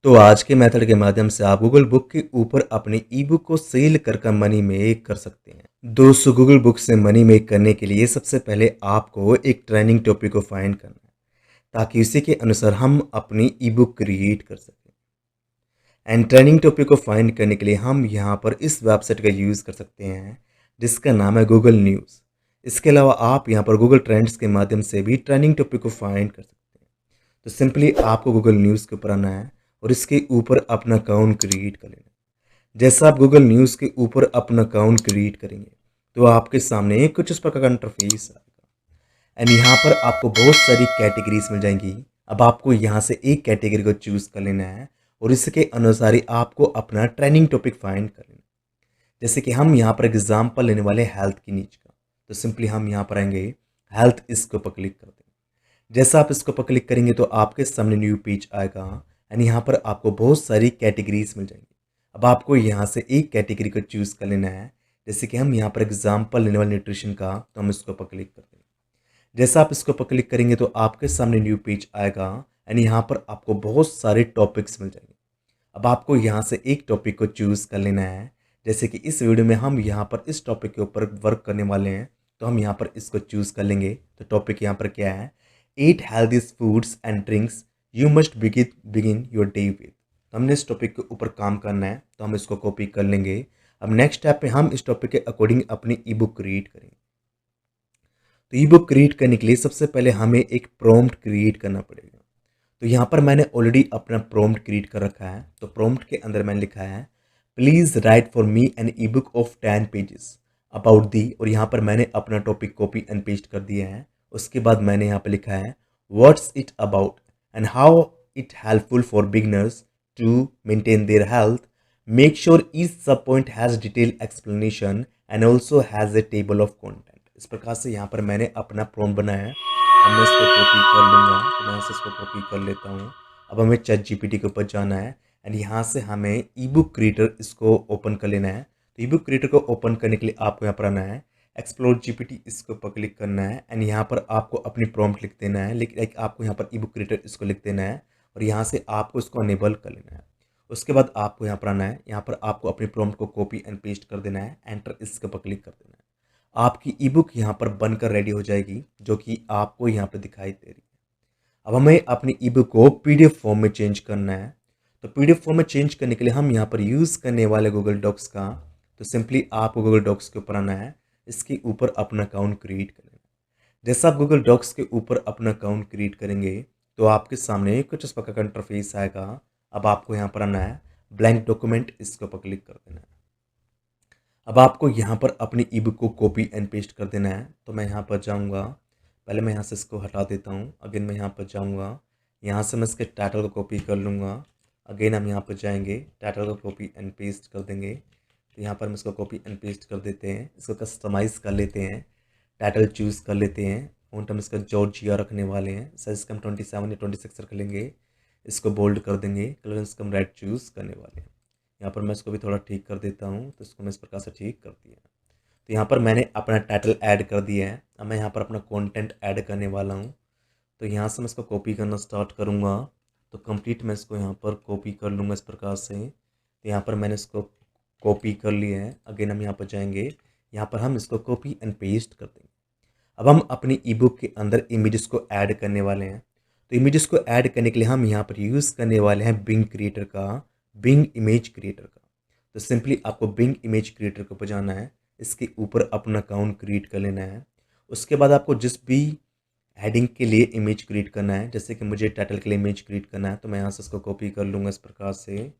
तो आज के मेथड के माध्यम से आप गूगल बुक के ऊपर अपनी ई बुक को सेल कर मनी मेक कर सकते हैं। दोस्तों, गूगल बुक से मनी मेक करने के लिए सबसे पहले आपको एक ट्रेंडिंग टॉपिक को फाइंड करना है ताकि उसी के अनुसार हम अपनी ई बुक क्रिएट कर सकें। एंड ट्रेंडिंग टॉपिक को फाइंड करने के लिए हम यहाँ पर इस वेबसाइट का यूज़ कर सकते हैं जिसका नाम है गूगल न्यूज़। इसके अलावा आप यहाँ पर गूगल ट्रेंड्स के माध्यम से भी ट्रेंडिंग टॉपिक को फाइंड कर सकते हैं। तो सिंपली आपको गूगल न्यूज़ के ऊपर आना है और इसके ऊपर अपना अकाउंट क्रिएट कर लेना है। जैसा आप गूगल न्यूज़ के ऊपर अपना अकाउंट क्रिएट करेंगे तो आपके सामने कुछ इस प्रकार का इंटरफेस आएगा एंड यहाँ पर आपको बहुत सारी कैटेगरीज मिल जाएंगी। अब आपको यहाँ से एक कैटेगरी को चूज़ कर लेना है और इसके अनुसार ही आपको अपना ट्रेंडिंग टॉपिक फाइंड कर लेना है। जैसे कि हम यहाँ पर एग्जाम्पल लेने वाले हेल्थ की नीच का, तो सिंपली हम यहाँ पर आएंगे हेल्थ, इसके ऊपर क्लिक कर देंगे। जैसा आप इसके ऊपर क्लिक करेंगे तो आपके सामने न्यू पेज आएगा एंड यहाँ पर आपको बहुत सारी कैटेगरीज मिल जाएंगी। अब आपको यहाँ से एक कैटेगरी को चूज़ कर लेना है। जैसे कि हम यहाँ पर एग्जाम्पल लेने वाले न्यूट्रिशन का, तो हम इसके ऊपर क्लिक कर देंगे। जैसा आप इसके ऊपर क्लिक करेंगे तो आपके सामने न्यू पेज आएगा एंड यहाँ पर आपको बहुत सारे टॉपिक्स मिल जाएंगे। अब आपको यहाँ से एक टॉपिक को चूज़ कर लेना है। जैसे कि इस वीडियो में हम यहाँ पर इस टॉपिक के ऊपर वर्क करने वाले हैं, तो हम यहाँ पर इसको चूज़ कर लेंगे। तो टॉपिक यहाँ पर क्या है, 8 healthy foods and drinks you must begin your day with. तो हमने इस टॉपिक के ऊपर काम करना है, तो हम इसको कॉपी कर लेंगे। अब नेक्स्ट स्टेप पे हम इस टॉपिक के अकॉर्डिंग अपनी ई बुक क्रिएट करेंगे। तो ई बुक क्रिएट करने के लिए सबसे पहले हमें एक प्रॉम्प्ट क्रिएट करना पड़ेगा। तो यहाँ पर मैंने ऑलरेडी अपना प्रॉम्प्ट क्रिएट कर रखा है। तो प्रॉम्प्ट के अंदर मैंने लिखा है please write for me an ebook of 10 pages about the, और यहाँ पर मैंने अपना टॉपिक कॉपी एंड पेस्ट कर दिया है। उसके बाद मैंने यहाँ पर लिखा है what's it about and how it helpful for beginners to maintain their health, make sure each sub point has detail explanation and also has a table of content. इस प्रकार से यहाँ पर मैंने अपना प्रॉम्प्ट बनाया है। अब मैं इसको कॉपी कर लूँगा, तो मैं इसको कॉपी कर लेता हूँ। अब हमें चैट जीपीटी के ऊपर जाना है एंड यहाँ से हमें ई बुक क्रिएटर इसको ओपन कर लेना है। तो ई बुक क्रिएटर को ओपन करने के लिए आपको यहाँ पर आना है, एक्सप्लोर जीपीटी, इसके ऊपर क्लिक करना है एंड यहाँ पर आपको अपनी प्रॉम्प्ट लिख देना है। लेकिन आपको यहाँ पर ई बुक क्रिएटर इसको लिख देना है और यहाँ से आपको इसको अनेबल कर लेना है। उसके बाद आपको यहाँ पर आना है, यहाँ पर आपको अपनी प्रॉम्प्ट को कॉपी एंड पेस्ट कर देना है, एंटर इसके ऊपर क्लिक कर देना है। आपकी ई बुक यहाँ पर बनकर रेडी हो जाएगी, जो कि आपको यहाँ पर दिखाई दे रही है। अब हमें अपनी ई बुक को पीडीएफ फॉर्म में चेंज करना है। तो पीडीएफ फॉर्म में चेंज करने के लिए हम यहाँ पर यूज़ करने वाले गूगल डॉक्स का, तो सिंपली आपको गूगल डॉक्स के ऊपर आना है, इसके ऊपर अपना अकाउंट क्रिएट कर लेना है। जैसा आप गूगल डॉक्स के ऊपर अपना अकाउंट क्रिएट करेंगे तो आपके सामने कुछ इस प्रकार का इंटरफेस आएगा। अब आपको यहाँ पर आना है, ब्लैंक डॉक्यूमेंट, इसके ऊपर क्लिक कर देना है। अब आपको यहाँ पर अपनी ई बुक को कॉपी एंड पेस्ट कर देना है। तो मैं यहाँ पर जाऊँगा, पहले मैं यहाँ से इसको हटा देता हूँ। अगेन मैं यहाँ पर जाऊँगा, यहाँ से मैं इसके टाइटल को कॉपी कर लूँगा। अगेन हम यहाँ पर जाएंगे, टाइटल को कॉपी एंड पेस्ट कर देंगे। तो यहाँ पर हम इसको कॉपी एंड पेस्ट कर देते हैं, इसको कस्टमाइज़ कर लेते हैं, टाइटल चूज़ कर लेते हैं। फ़ॉन्ट हम इसका जॉर्जिया रखने वाले हैं, साइज़ का हम 27 या 26 रख लेंगे। इसको बोल्ड कर देंगे, कलर इसका हम रेड चूज़ करने वाले हैं। यहाँ पर मैं इसको भी थोड़ा ठीक कर देता हूँ, तो इसको मैं इस प्रकार से ठीक कर दिया। तो यहाँ पर मैंने अपना टाइटल ऐड कर दिया है। अब मैं यहाँ पर अपना कंटेंट ऐड करने वाला हूँ। तो यहाँ से मैं इसको कॉपी करना स्टार्ट करूँगा। तो कंप्लीट मैं इसको यहाँ पर कॉपी कर लूँगा इस प्रकार से। तो यहाँ पर मैंने इसको कॉपी कर लिया है। अगेन हम यहाँ पर जाएंगे, यहाँ पर हम इसको कॉपी एंड पेस्ट कर देंगे। अब हम अपनी ई बुक के अंदर इमेजेस को ऐड करने वाले हैं। तो इमेजेस को ऐड करने के लिए हम यहाँ पर यूज़ करने वाले हैं बिंग क्रिएटर का, बिंग इमेज क्रिएटर का। तो सिंपली आपको बिंग इमेज क्रिएटर को बजाना है, इसके ऊपर अपना अकाउंट क्रिएट कर लेना है। उसके बाद आपको जिस भी हेडिंग के लिए इमेज क्रिएट करना है, जैसे कि मुझे टाइटल के लिए इमेज क्रिएट करना है, तो मैं यहाँ से इसको कॉपी कर लूँगा इस प्रकार से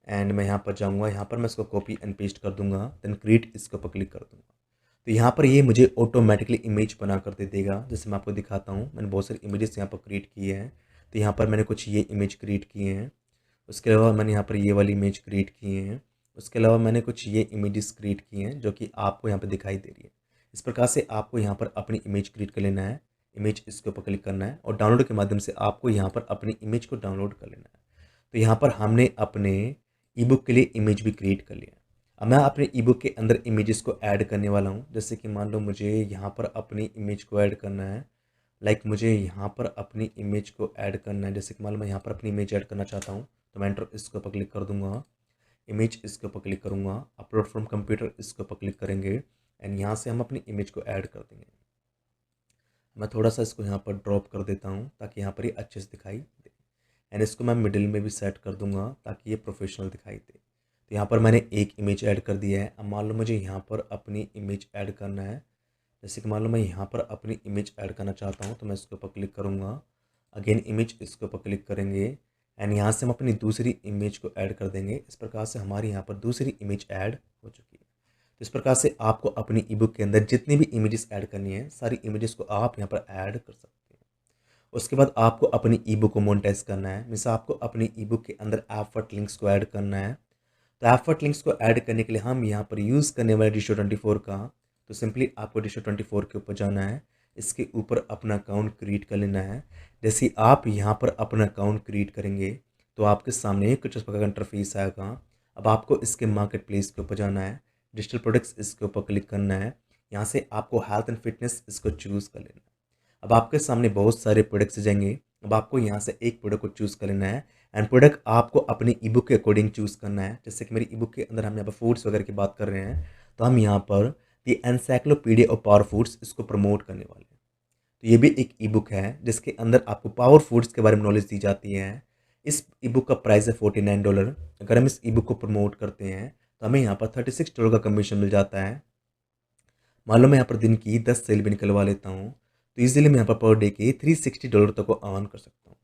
एंड मैं यहाँ पर जाऊँगा, यहाँ पर मैं इसको कॉपी एंड पेस्ट कर दूँगा, देन क्रिएट इसके ऊपर क्लिक कर दूँगा। तो यहाँ पर ये मुझे ऑटोमेटिकली इमेज बना कर दे देगा। जैसे मैं आपको दिखाता हूँ, मैंने बहुत सारे इमेजेस यहाँ पर क्रिएट किए हैं। तो यहाँ पर मैंने कुछ ये इमेज क्रिएट किए हैं, उसके अलावा मैंने यहाँ पर ये वाली इमेज क्रिएट किए हैं, उसके अलावा मैंने कुछ ये इमेजेस क्रिएट किए हैं जो कि आपको यहाँ पर दिखाई दे रही है। इस प्रकार से आपको यहाँ पर अपनी इमेज क्रिएट कर लेना है, इमेज इसके ऊपर क्लिक करना है और डाउनलोड के माध्यम से आपको यहाँ पर अपनी इमेज को डाउनलोड कर लेना है। तो यहाँ पर हमने अपने ई बुक के लिए इमेज भी क्रिएट कर लिया। अब मैं अपने ई बुक के अंदर इमेजेस को ऐड करने वाला हूँ। जैसे कि मान लो मुझे यहाँ पर अपनी इमेज को ऐड करना है, मुझे यहाँ पर अपनी इमेज को ऐड करना है। जैसे कि मान लो मैं यहाँ पर अपनी इमेज ऐड करना चाहता हूँ, तो मैं एंटर इसके ऊपर क्लिक कर दूंगा। इमेज इसके ऊपर क्लिक करूंगा, अपलोड फ्रॉम कंप्यूटर इसके ऊपर क्लिक करेंगे एंड यहाँ से हम अपनी इमेज को ऐड कर देंगे। मैं थोड़ा सा इसको यहाँ पर ड्रॉप कर देता हूँ ताकि यहाँ पर ये अच्छे से दिखाई दे एंड इसको मैं मिडिल में भी सेट कर दूंगा ताकि ये प्रोफेशनल दिखाई दे। तो यहाँ पर मैंने एक इमेज ऐड कर दिया है। अब मान लो मुझे यहाँ पर अपनी इमेज ऐड करना है। जैसे कि मान लो मैं यहाँ पर अपनी इमेज ऐड करना चाहता हूँ तो मैं इसके ऊपर क्लिक करूँगा, अगेन इमेज इसके ऊपर क्लिक करेंगे एंड यहाँ से हम अपनी दूसरी इमेज को ऐड कर देंगे। इस प्रकार से हमारी यहाँ पर दूसरी इमेज ऐड हो चुकी है। तो इस प्रकार से आपको अपनी ई बुक के अंदर जितनी भी इमेजेस ऐड करनी है सारी इमेजेस को आप यहाँ पर ऐड कर सकते हैं। उसके बाद आपको अपनी ई बुक को मोनेटाइज करना है, मीन्स आपको अपनी ई बुक के अंदर एफर्ट लिंक्स को ऐड करना है। तो एफर्ट लिंक्स को ऐड करने के लिए हम यहाँ पर यूज़ करने वाले Disto24 का, तो सिंपली आपको Disto24 के ऊपर जाना है, इसके ऊपर अपना अकाउंट क्रिएट कर लेना है। जैसे आप यहाँ पर अपना अकाउंट क्रिएट करेंगे तो आपके सामने कुछ इस प्रकार का इंटरफेस आएगा। अब आपको इसके मार्केट प्लेस के ऊपर जाना है, डिजिटल प्रोडक्ट्स इसके ऊपर क्लिक करना है। यहाँ से आपको हेल्थ एंड फिटनेस इसको चूज़ कर लेना है। अब आपके सामने बहुत सारे प्रोडक्ट्स जाएंगे। अब आपको यहाँ से एक प्रोडक्ट को चूज़ कर लेना है एंड प्रोडक्ट आपको अपनी ई बुक के अकॉर्डिंग चूज़ करना है। जैसे कि मेरी ई बुक के अंदर हम यहाँ पर फूड्स वगैरह की बात कर रहे हैं तो हम यहाँ पर दी एनसाइक्लोपीडिया ऑफ पावर फूड्स इसको प्रमोट करने वाले हैं। तो ये भी एक ई बुक है जिसके अंदर आपको पावर फूड्स के बारे में नॉलेज दी जाती है। इस ई बुक का प्राइस है $49। अगर हम इस ई बुक को प्रमोट करते हैं तो हमें यहाँ पर $36 का कमीशन मिल जाता है। मान लो मैं यहाँ पर दिन की 10 सेल भी निकलवा लेता हूँ तो इजीली मैं यहाँ पर डे के $360 तक को अर्न कर सकता हूँ।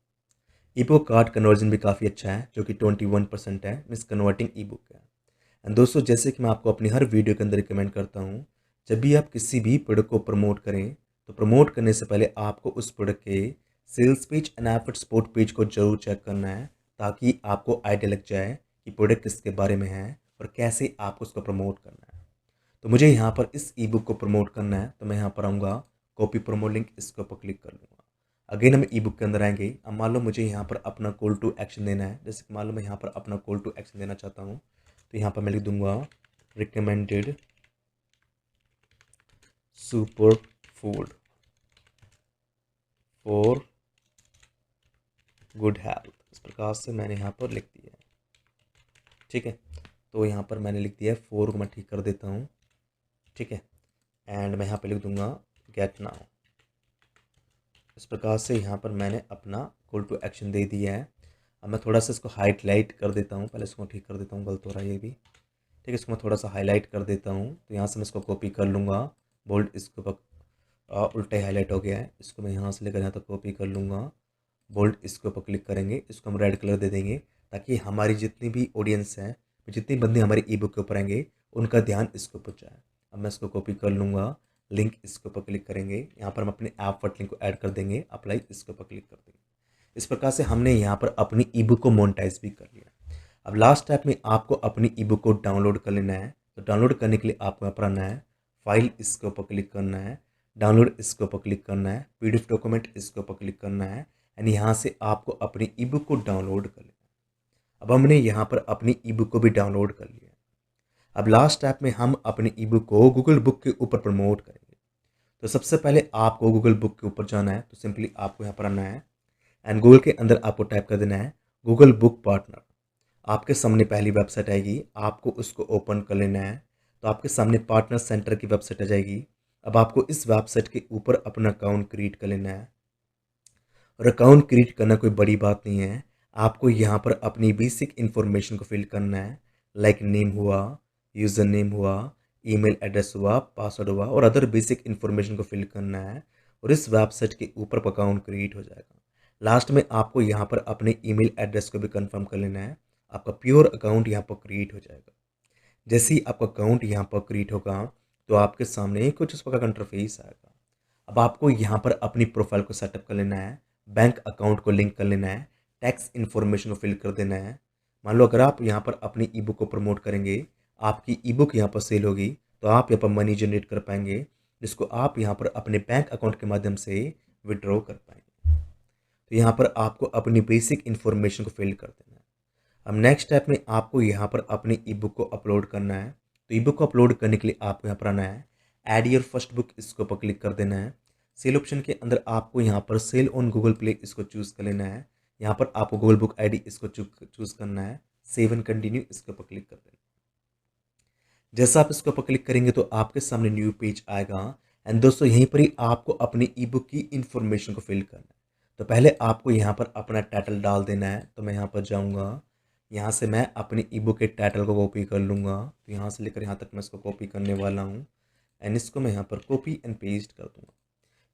ई बुक कार्ड कन्वर्जन भी काफ़ी अच्छा है जो कि 21% है, मीन्स कन्वर्टिंग ई बुक है। एंड दोस्तों, जैसे कि मैं आपको अपनी हर वीडियो के अंदर रिकमेंड करता हूँ, जब भी आप किसी भी प्रोडक्ट को प्रमोट करें तो प्रमोट करने से पहले आपको उस प्रोडक्ट के sales page and effort support page को जरूर चेक करना है ताकि आपको आइडिया लग जाए कि प्रोडक्ट किसके बारे में है और कैसे आपको उसको प्रमोट करना है। तो मुझे यहाँ पर इस ई बुक को प्रमोट करना है तो मैं यहाँ पर आऊँगा, कॉपी प्रोमो लिंक इसके ऊपर क्लिक कर लूँगा। अगेन हम ई बुक के अंदर आएंगे। अब मान लो मुझे यहाँ पर अपना कॉल टू एक्शन देना है। जैसे कि मान लो मैं यहाँ पर अपना कॉल टू एक्शन देना चाहता हूँ तो यहाँ पर मैं लिख दूंगा recommended super food for good health. इस प्रकार से मैंने यहाँ पर लिख दिया है। ठीक है, तो यहाँ पर मैंने लिख दिया है, 4 को मैं ठीक कर देता हूँ। ठीक है, एंड मैं यहाँ पर लिख दूंगा गेट नाउ। इस प्रकार से यहाँ पर मैंने अपना कॉल टू एक्शन दे दिया है। अब मैं थोड़ा सा इसको हाईलाइट कर देता हूँ, पहले इसको ठीक कर देता हूँ, गलत हो रहा है ये भी। ठीक है, इसको मैं थोड़ा सा हाईलाइट कर देता हूँ तो यहाँ से मैं इसको कॉपी कर लूँगा। बोल्ड इसके ऊपर उल्टे हाईलाइट हो गया है, इसको मैं यहाँ से लेकर यहाँ तक कॉपी कर लूँगा। बोल्ड इसके ऊपर क्लिक करेंगे, इसको हम रेड कलर दे देंगे ताकि हमारी जितनी भी ऑडियंस है, जितनी बंदे हमारे ई बुक के ऊपर आएंगे उनका ध्यान इसके ऊपर जाए। अब मैं इसको कॉपी कर लूँगा, लिंक इसके ऊपर क्लिक करेंगे, यहाँ पर हम अपने ऐप फट लिंक को ऐड कर देंगे, अप्लाई इसके ऊपर क्लिक कर देंगे। इस प्रकार से हमने यहाँ पर अपनी ई बुक को मोनेटाइज भी कर लिया। अब लास्ट स्टेप में आपको अपनी ई बुक को डाउनलोड कर लेना है। तो डाउनलोड करने के लिए आपको यहाँ पर आना है, फाइल इसके ऊपर क्लिक करना है, डाउनलोड इसके ऊपर क्लिक करना है, PDF डॉक्यूमेंट इसके ऊपर क्लिक करना है एंड यहाँ से आपको अपनी ई बुक को डाउनलोड कर लेना है। अब हमने यहाँ पर अपनी ई बुक को भी डाउनलोड कर लिया। अब लास्ट स्टेप में हम अपनी ई बुक को गूगल बुक के ऊपर प्रमोट करेंगे। तो सबसे पहले आपको गूगल बुक के ऊपर जाना है। तो सिंपली आपको यहाँ पर आना है एंड गूगल के अंदर आपको टाइप कर देना है गूगल बुक पार्टनर। आपके सामने पहली वेबसाइट आएगी, आपको उसको ओपन कर लेना है। तो आपके सामने पार्टनर सेंटर की वेबसाइट आ जाएगी। अब आपको इस वेबसाइट के ऊपर अपना अकाउंट क्रिएट कर लेना है और अकाउंट क्रिएट करना कोई बड़ी बात नहीं है। आपको यहाँ पर अपनी बेसिक इन्फॉर्मेशन को फिल करना है, लाइक नेम हुआ, यूज़र नेम हुआ, ईमेल एड्रेस हुआ, पासवर्ड हुआ और अदर बेसिक इन्फॉर्मेशन को फिल करना है और इस वेबसाइट के ऊपर अकाउंट क्रिएट हो जाएगा। लास्ट में आपको यहाँ पर अपने ईमेल एड्रेस को भी कंफर्म कर लेना है। आपका प्योर अकाउंट यहाँ पर क्रिएट हो जाएगा। जैसे ही आपका अकाउंट यहाँ पर क्रिएट होगा तो आपके सामने कुछ इस प्रकार का इंटरफेस आएगा। अब आपको यहाँ पर अपनी प्रोफाइल को सेटअप कर लेना है, बैंक अकाउंट को लिंक कर लेना है, टैक्स इन्फॉर्मेशन को फिल कर देना है। मान लो अगर आप यहाँ पर अपनी ई बुक को प्रमोट करेंगे, आपकी ई बुक यहाँ पर सेल होगी तो आप यहाँ पर मनी जनरेट कर पाएंगे जिसको आप यहाँ पर अपने बैंक अकाउंट के माध्यम से विड्रॉ कर पाएंगे। तो यहाँ पर आपको अपनी बेसिक इन्फॉर्मेशन को फिल कर देना है। अब नेक्स्ट स्टेप में आपको यहाँ पर अपनी ई बुक को अपलोड करना है। तो ई बुक को अपलोड करने के लिए आपको यहाँ पर आना है, ऐड योर फर्स्ट बुक इसके ऊपर क्लिक कर देना है। सेल ऑप्शन के अंदर आपको यहाँ पर सेल ऑन गूगल प्ले इसको चूज़ कर लेना है। यहाँ पर आपको गूगल बुक आईडी इसको चूज़ करना है, सेव एंड कंटिन्यू इसके ऊपर क्लिक कर देना। जैसा आप इसके ऊपर क्लिक करेंगे तो आपके सामने न्यू पेज आएगा। एंड दोस्तों यहीं पर ही आपको अपनी ई बुक की इन्फॉर्मेशन को फिल करना है। तो पहले आपको यहाँ पर अपना टाइटल डाल देना है। तो मैं यहाँ पर जाऊँगा, यहाँ से मैं अपनी ई बुक के टाइटल को कॉपी कर लूँगा। तो यहाँ से लेकर यहाँ तक मैं इसको कॉपी करने वाला हूँ एंड इसको मैं यहाँ पर कॉपी एंड पेस्ट कर दूँगा।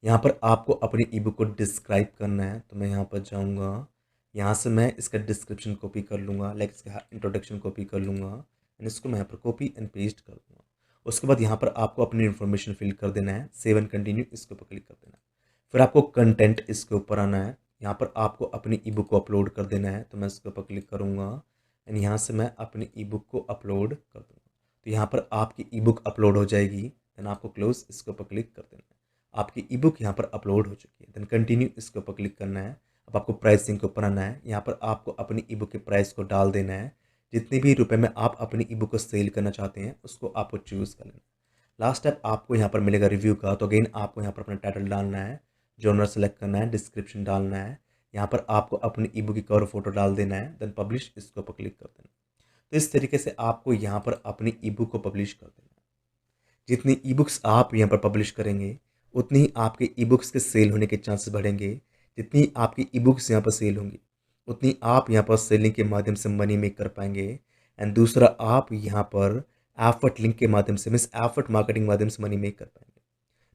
यहाँ पर आपको अपनी ई बुक को डिस्क्राइब करना है। तो मैं यहाँ पर जाऊँगा, यहाँ से मैं इसका डिस्क्रिप्शन कॉपी कर लूँगा, लाइक इसका इंट्रोडक्शन कॉपी कर लूँगा एंड इसको मैं यहाँ पर कॉपी एंड पेस्ट कर दूँगा। उसके बाद यहाँ पर आपको अपनी इन्फॉर्मेशन फिल कर देना है, सेव एंड कंटिन्यू इसके ऊपर क्लिक कर देना है। फिर आपको कंटेंट इसके ऊपर आना है, यहाँ पर आपको अपनी ई बुक को अपलोड कर देना है। तो मैं इसके ऊपर क्लिक करूँगा एंड यहाँ से मैं अपनी ई बुक को अपलोड कर दूँगा। तो यहाँ पर आपकी ई बुक अपलोड हो जाएगी। देन आपको क्लोज इसके ऊपर क्लिक कर देना है। आपकी ई बुक यहाँ पर अपलोड हो चुकी है। देन कंटिन्यू इसके ऊपर क्लिक करना है। अब आपको प्राइसिंग के ऊपर आना है, यहाँ पर आपको अपनी ई बुक के प्राइस को डाल देना है। जितने भी रुपए में आप अपनी ई बुक को सेल करना चाहते हैं उसको आपको चूज़ कर लेना। लास्ट स्टेप आपको यहाँ पर मिलेगा रिव्यू का। तो अगेन आपको यहाँ पर अपना टाइटल डालना है, जॉनर सेलेक्ट करना है, डिस्क्रिप्शन डालना है, यहाँ पर आपको अपनी ई बुक की कवर फोटो डाल देना है। देन पब्लिश इसके ऊपर क्लिक कर देना। तो इस तरीके से आपको यहाँ पर अपनी ई बुक को पब्लिश कर देना है। जितनी ई बुक्स आप यहाँ पर पब्लिश करेंगे उतनी ही आपके ई बुक्स के सेल होने के चांसेस बढ़ेंगे। जितनी आपकी ई बुक्स यहाँ पर सेल होंगी उतनी आप यहाँ पर सेलिंग के माध्यम से मनी मेक कर पाएंगे। एंड दूसरा, आप यहाँ पर एफर्ट लिंक के माध्यम से, मीन्स एफर्ट मार्केटिंग माध्यम से मनी मेक कर पाएंगे।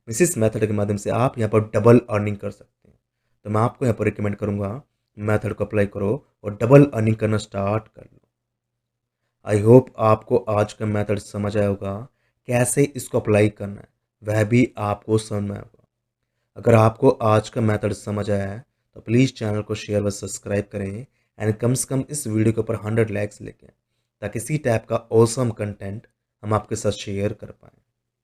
मीन्स इस मेथड के माध्यम से आप यहाँ पर डबल अर्निंग कर सकते हैं। तो मैं आपको यहाँ पर रिकमेंड करूँगा मेथड को अप्लाई करो और डबल अर्निंग करना स्टार्ट कर लो। आई होप आपको आज का मेथड समझ आया होगा, कैसे इसको अप्लाई करना है वह भी आपको समझ में आएगा। अगर आपको आज का मेथड समझ आया है तो प्लीज़ चैनल को शेयर व सब्सक्राइब करें एंड कम से कम इस वीडियो के ऊपर 100 लाइक्स लेके, ताकि इसी टाइप का ऑसम कंटेंट हम आपके साथ शेयर कर पाएँ।